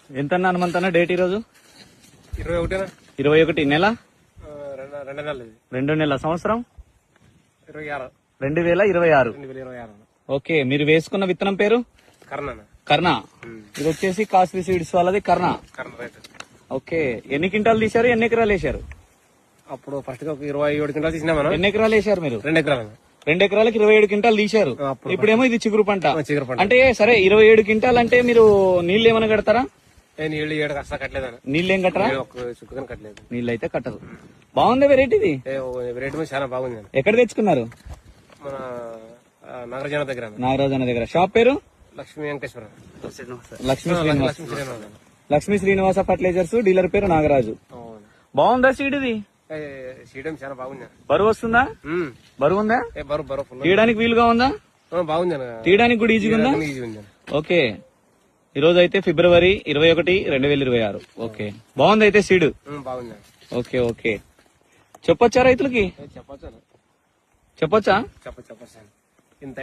ఎంత హనుమంతన్న డేట్ ఈ రోజు 21 21 నెల 2 నెలలు 2 నెలల సంవత్సరం 26 2026. ఓకే, మీరు వేసుకున్న విత్తనం పేరు కర్ణ కర్ణ. ఇది వచ్చేసి కాస్ట్లీ సీడ్స్ వాళ్ళది కర్ణ. రైట్. ఓకే, ఎన్ని క్వింటాలు తీశారు, ఎన్ని ఎకరాలు వేశారు? అప్పుడు ఫస్ట్ గా 27 క్వింటాలు తీసినా మనం. ఎన్ని ఎకరాలు వేశారు మీరు? 2 ఎకరాలు. 2 ఎకరాలకు 27 క్వింటాలు తీశారు. అప్పుడు ఇప్పుడేమో ఇది చిగురు పంట. చిగురు పంట. అంటే సరే 27 క్వింటాల్ అంటే మీరు నీళ్ళు ఏమైనా కడతారా? నీళ్ళు ఏడు అసలు కట్టలేదని. నీళ్ళు ఏం కట్టరా? ఒక చుక్కని కట్టలేదు. నీళ్ళు అయితే కట్టరు. బాగుంది వెరైటీ ఇది. రేట్ మీద చాలా బాగుంది. ఎక్కడ తెచ్చుకున్నారు? మన నాగరాజన దగ్గర. నాగరాజన దగ్గర. షాప్ పేరు లక్ష్మీ వెంకటేశ్వర. లక్ష్మీ శ్రీనివాస ఫర్టిలైజర్స్ డీలర్ పేరు నాగరాజు. బాగుందా సీడ్ ఇది? సీడం చాలా బాగుంది. బరువు వస్తుందా? బరువు ఉందా? బరువు తీయడానికి వీలుగా ఉందా? బాగుంది. తీయడానికి కూడా ఈజీగా ఉందా? ఓకే, ఈ రోజు అయితే ఫిబ్రవరి 21, 2026. ఓకే, బాగుంది అయితే సీడ్. బాగుంది. ఓకే ఓకే, చెప్పొచ్చా రైతులకి? చెప్పొచ్చా? చెప్పొచ్చా? చెప్పచ్చు. ఇంత